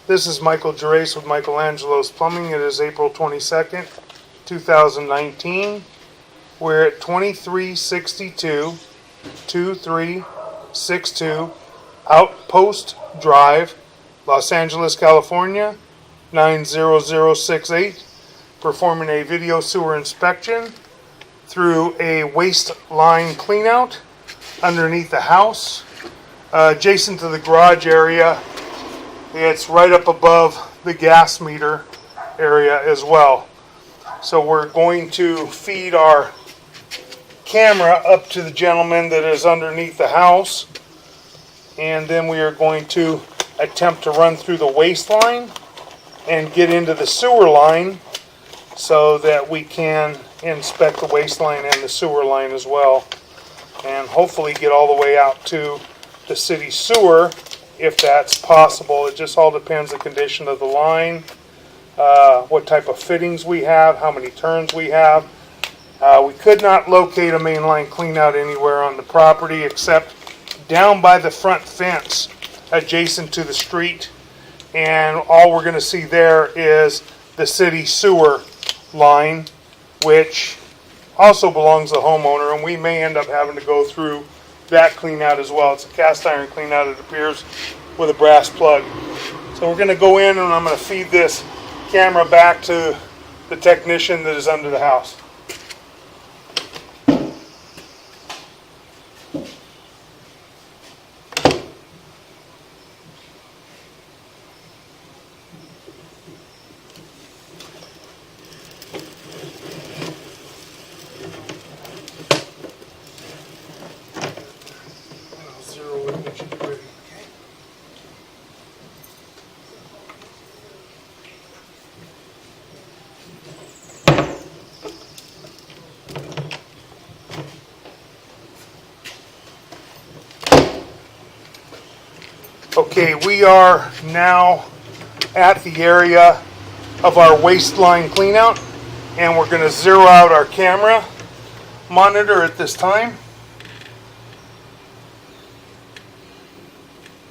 This is Michael Gerace with Michelangelo's Plumbing. It is April 22nd, 2019. We're at 2362 Outpost Drive, Los Angeles, California, 90068, performing a video sewer inspection through a waste line cleanout underneath the house, adjacent to the garage area. It's right up above the gas meter area as well. So we're going to feed our camera up to the gentleman that is underneath the house, and then we are going to attempt to run through the waste line and get into the sewer line so that we can inspect the waste line and the sewer line as well, and hopefully get all the way out to the city sewer if that's possible. It just all depends on the condition of the line, what type of fittings we have, how many turns we have. We could not locate a main line cleanout anywhere on the property except down by the front fence adjacent to the street, and all we're going to see there is the city sewer line, which also belongs to the homeowner, and we may end up having to go through that cleanout as well. It's a cast iron cleanout, it appears, with a brass plug. So we're going to go in and I'm going to feed this camera back to the technician that is under the house. Okay, we are now at the area of our waste line cleanout, and we're going to zero out our camera monitor at this time.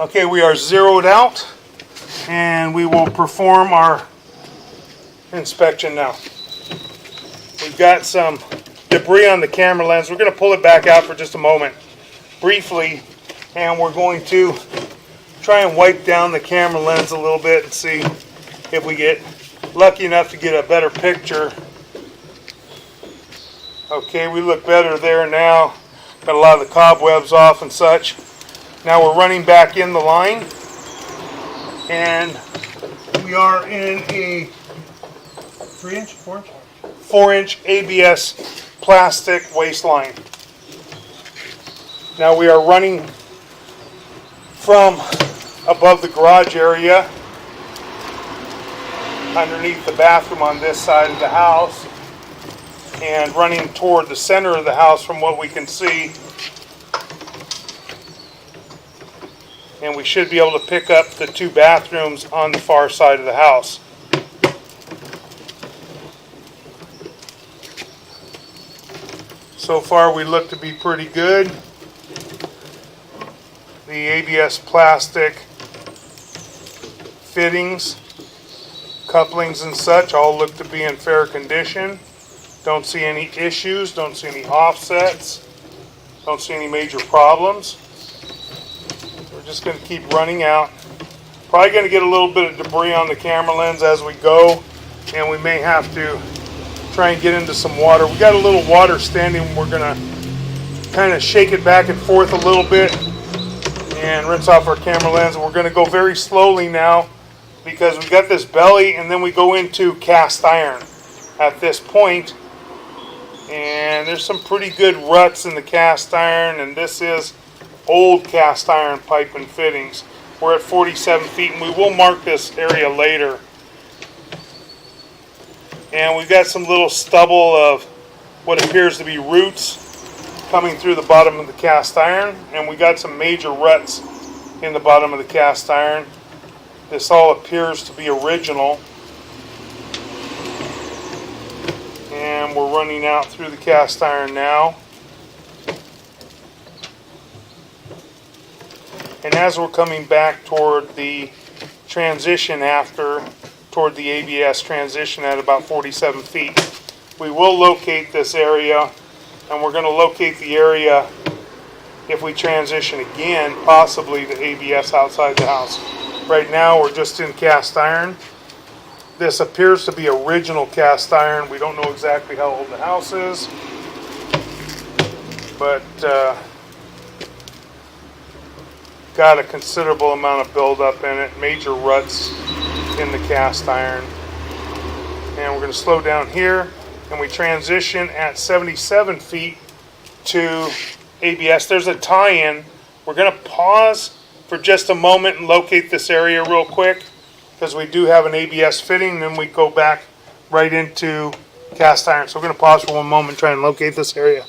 Okay, we are zeroed out, and we will perform our inspection now. We've got some debris on the camera lens. We're going to pull it back out for just a moment, briefly, and we're going to try and wipe down the camera lens a little bit and see if we get lucky enough to get a better picture. Okay, we look better there now. Got a lot of the cobwebs off and such. Now we're running back in the line, and we are in a 4-inch ABS plastic waste line. Now we are running from above the garage area underneath the bathroom on this side of the house and running toward the center of the house from what we can see, and we should be able to pick up the two bathrooms on the far side of the house. So far we look to be pretty good. The ABS plastic fittings, couplings and such all look to be in fair condition. Don't see any issues, don't see any offsets, don't see any major problems. We're just going to keep running out. Probably going to get a little bit of debris on the camera lens as we go, and we may have to try and get into some water. We got a little water standing. We're going to kind of shake it back and forth a little bit and rinse off our camera lens. And we're going to go very slowly now because we got this belly, and then we go into cast iron at this point, and there's some pretty good ruts in the cast iron, and this is old cast iron pipe and fittings. We're at 47 feet, and we will mark this area later. And we've got some little stubble of what appears to be roots coming through the bottom of the cast iron, and we got some major ruts in the bottom of the cast iron. This all appears to be original, and we're running out through the cast iron now. And as we're coming back toward the transition after toward the ABS transition at about 47 feet. We will locate this area, and we're going to locate the area if we transition again, possibly to ABS outside the house. Right now we're just in cast iron. This appears to be original cast iron. We don't know exactly how old the house is, but got a considerable amount of buildup in it, major ruts in the cast iron. And we're going to slow down here, and we transition at 77 feet to ABS. There's a tie-in. We're going to pause for just a moment and locate this area real quick, because we do have an ABS fitting, and then we go back right into cast iron. So we're going to pause for one moment and try and locate this area.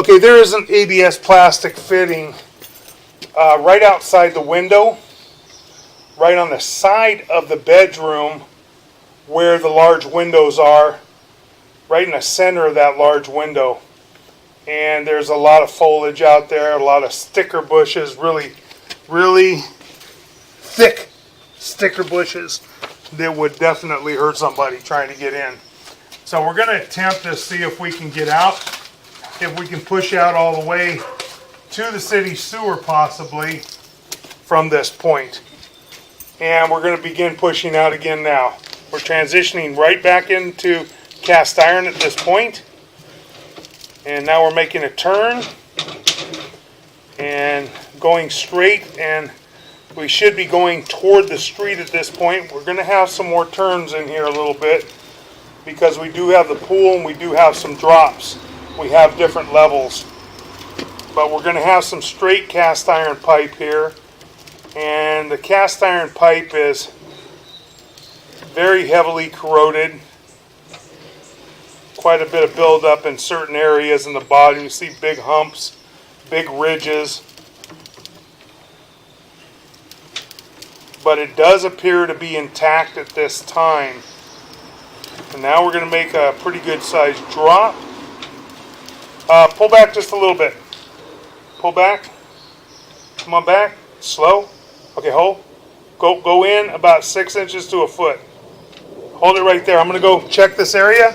Okay, there is an ABS plastic fitting right outside the window, right on the side of the bedroom where the large windows are, right in the center of that large window. And there's a lot of foliage out there, a lot of sticker bushes, really, really thick sticker bushes that would definitely hurt somebody trying to get in. So we're going to attempt to see if we can get out, if we can push out all the way to the city sewer possibly from this point. And we're going to begin pushing out again now. We're transitioning right back into cast iron at this point. And now we're making a turn and going straight, and we should be going toward the street at this point. We're going to have some more turns in here a little bit because we do have the pool and we do have some drops. We have different levels. But we're going to have some straight cast iron pipe here. And the cast iron pipe is very heavily corroded. Quite a bit of buildup in certain areas in the bottom. You see big humps, big ridges. But it does appear to be intact at this time. And now we're going to make a pretty good sized drop. Pull back just a little bit. Pull back. Come on back. Slow. Okay, hold. Go in about 6 inches to a foot. Hold it right there. I'm going to go check this area.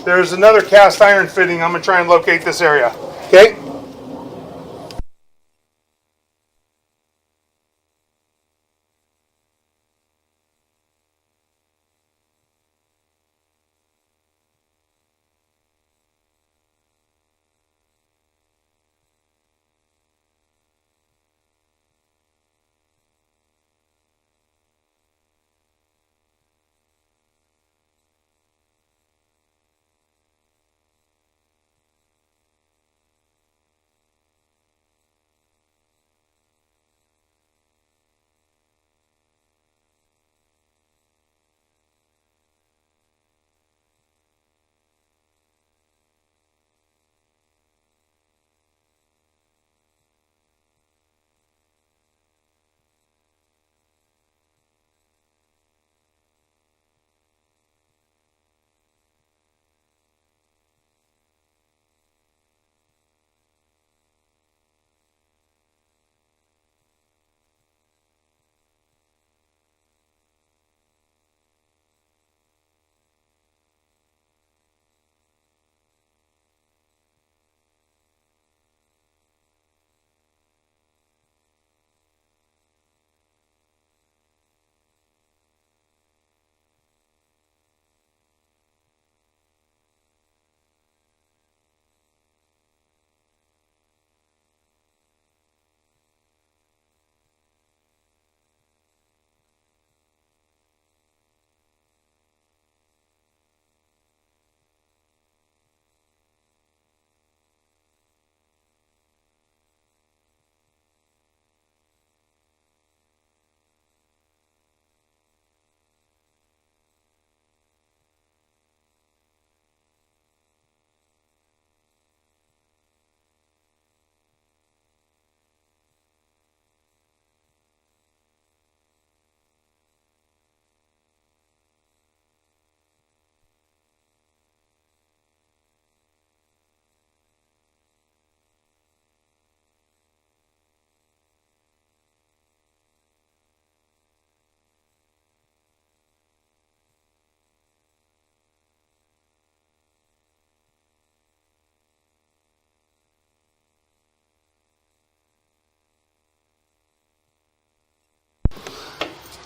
There's another cast iron fitting. I'm going to try and locate this area. Okay?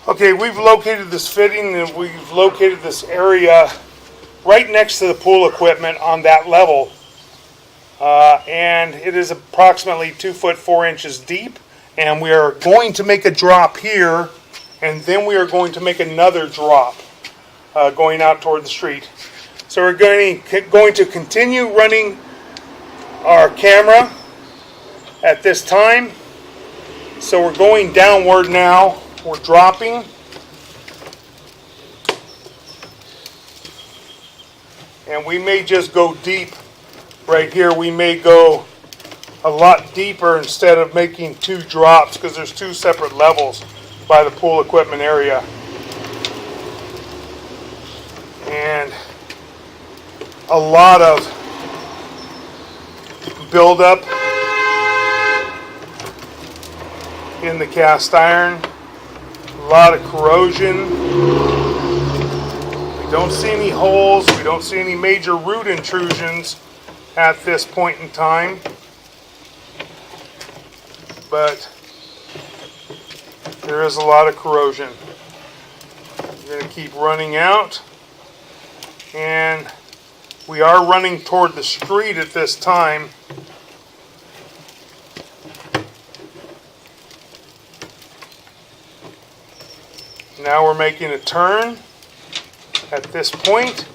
Okay, we've located this fitting and we've located this area right next to the pool equipment on that level. And it is approximately 2 foot 4 inches deep. And we are going to make a drop here, and then we are going to make another drop going out toward the street. So we're going to continue running our camera at this time. So we're going downward now. We're dropping. And we may just go deep right here. We may go a lot deeper instead of making 2 drops, because there's 2 separate levels by the pool equipment area. And a lot of buildup in the cast iron, a lot of corrosion. We don't see any holes, we don't see any major root intrusions at this point in time, but there is a lot of corrosion. We're going to keep running out, and we are running toward the street at this time. Now we're making a turn at this point.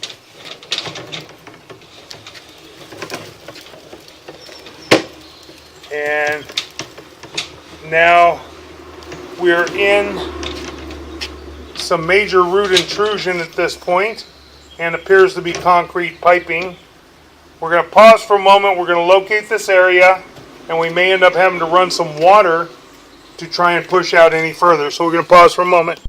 And now we're in some major root intrusion at this point, and appears to be concrete piping. We're going to pause for a moment. We're going to locate this area, and we may end up having to run some water to try and push out any further. So we're going to pause for a moment.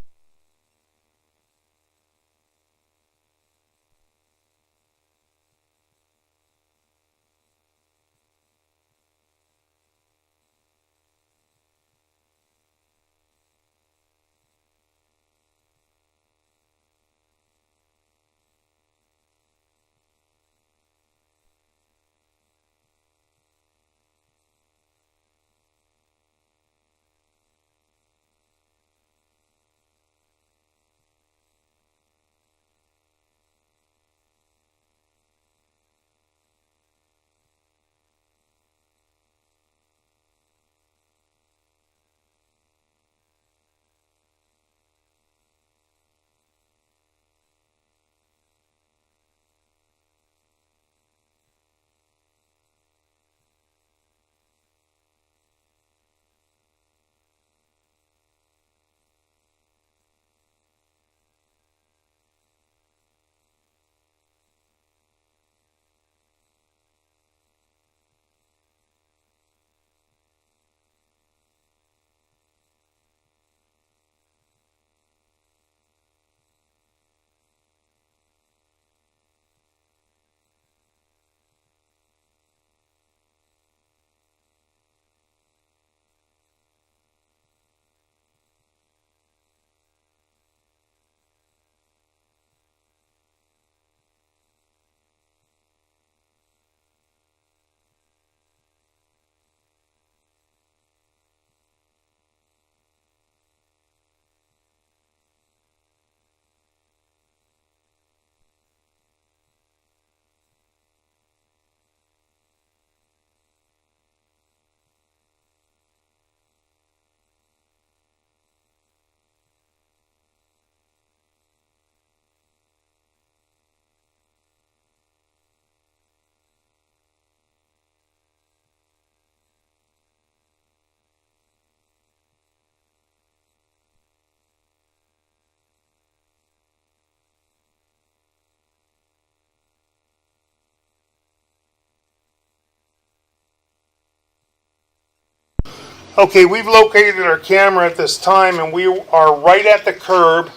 Okay, we've located our camera at this time, and we are right at the curb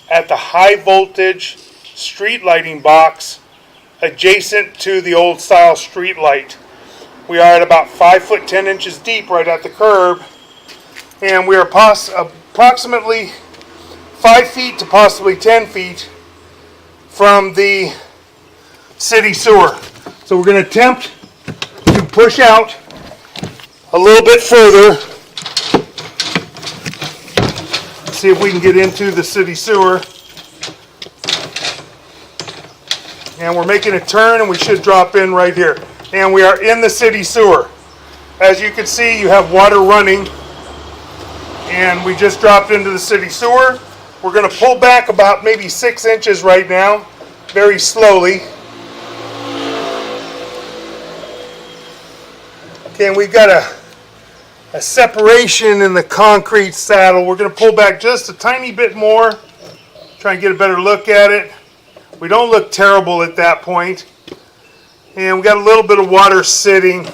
at the high voltage street lighting box adjacent to the old style street light. We are at about 5 foot 10 inches deep right at the curb, and we are approximately 5 feet to possibly 10 feet from the city sewer. So we're going to attempt to push out a little bit further, see if we can get into the city sewer. And we're making a turn, and we should drop in right here. And we are in the city sewer. As you can see, you have water running, and we just dropped into the city sewer. We're going to pull back about maybe 6 inches right now, very slowly. Okay, and we've got a separation in the concrete saddle. We're going to pull back just a tiny bit more, try and get a better look at it. We don't look terrible at that point. And we got a little bit of water sitting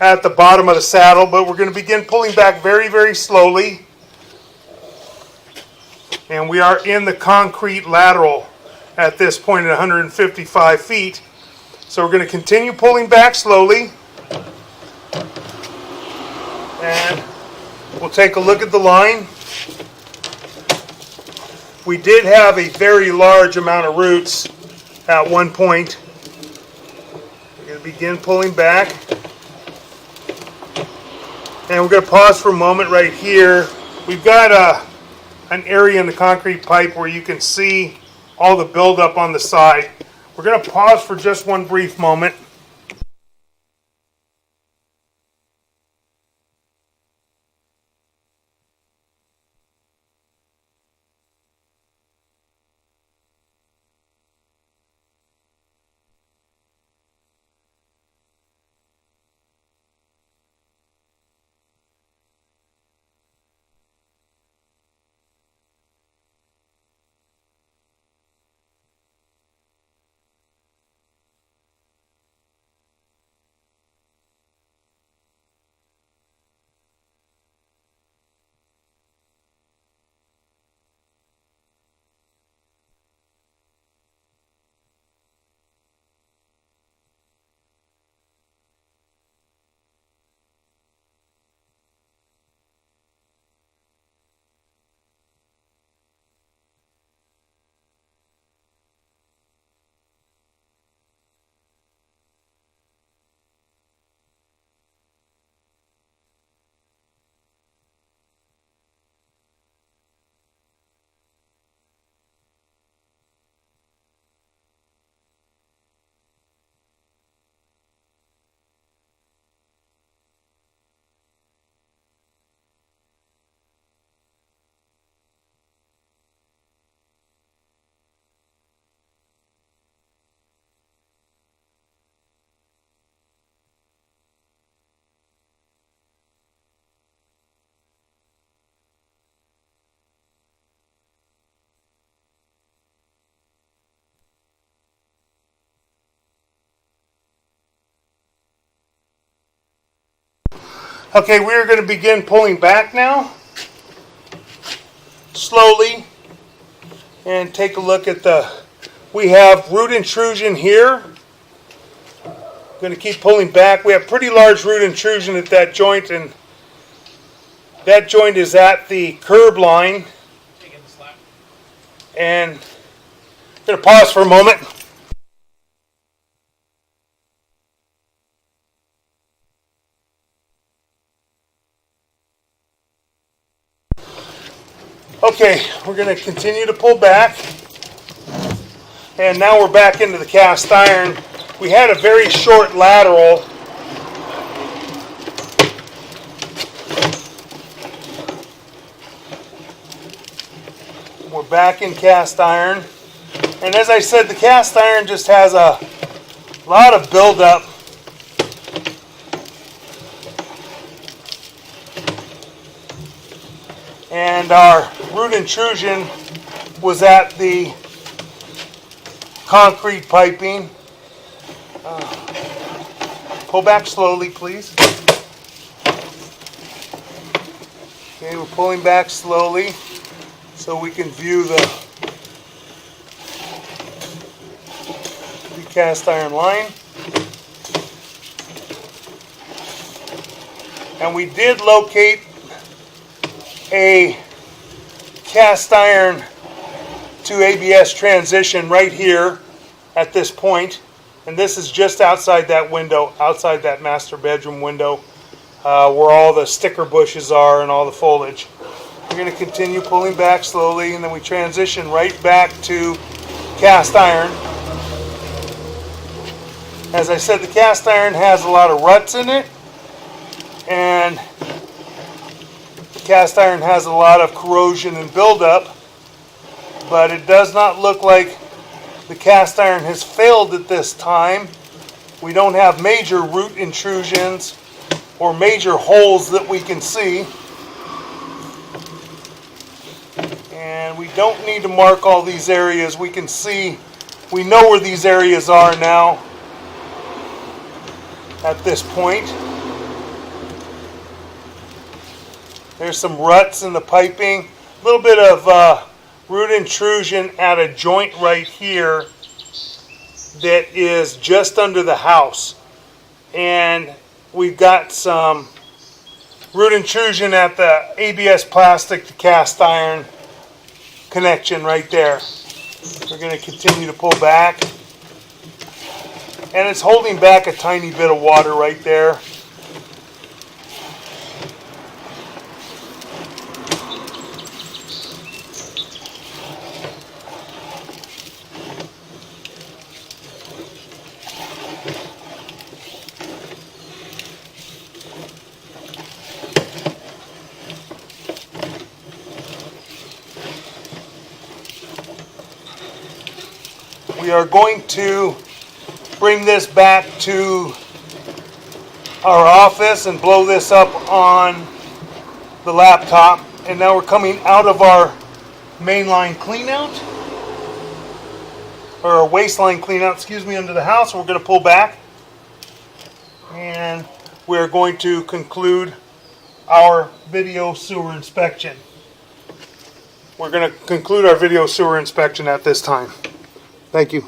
at the bottom of the saddle, but we're going to begin pulling back very, very slowly. And we are in the concrete lateral at this point at 155 feet. So we're going to continue pulling back slowly. And we'll take a look at the line. We did have a very large amount of roots at one point. We're going to begin pulling back. And we're going to pause for a moment right here. We've got an area in the concrete pipe where you can see all the buildup on the side. We're going to pause for just one brief moment. Okay, we're going to begin pulling back now, slowly, and take a look at we have root intrusion here. Going to keep pulling back. We have pretty large root intrusion at that joint, and that joint is at the curb line. And I'm going to pause for a moment. Okay, we're going to continue to pull back. And now we're back into the cast iron. We had a very short lateral. We're back in cast iron. And as I said, the cast iron just has a lot of buildup. And our root intrusion was at the concrete piping. Pull back slowly, please. Okay, we're pulling back slowly so we can view the cast iron line. And we did locate a cast iron to ABS transition right here at this point, and this is just outside that window, outside that master bedroom window, where all the sticker bushes are and all the foliage. We're going to continue pulling back slowly, and then we transition right back to cast iron. As I said, the cast iron has a lot of ruts in it, and cast iron has a lot of corrosion and buildup, but it does not look like the cast iron has failed at this time. We don't have major root intrusions or major holes that we can see. And we don't need to mark all these areas. We can see, we know where these areas are now at this point. There's some ruts in the piping. A little bit of root intrusion at a joint right here that is just under the house. And we've got some root intrusion at the ABS plastic to cast iron connection right there. We're going to continue to pull back. And it's holding back a tiny bit of water right there. We are going to bring this back to our office and blow this up on the laptop. And now we're coming out of our mainline cleanout, or our waistline cleanout, excuse me, under the house. We're going to pull back and we're going to conclude our video sewer inspection. We're going to conclude our video sewer inspection at this time. Thank you.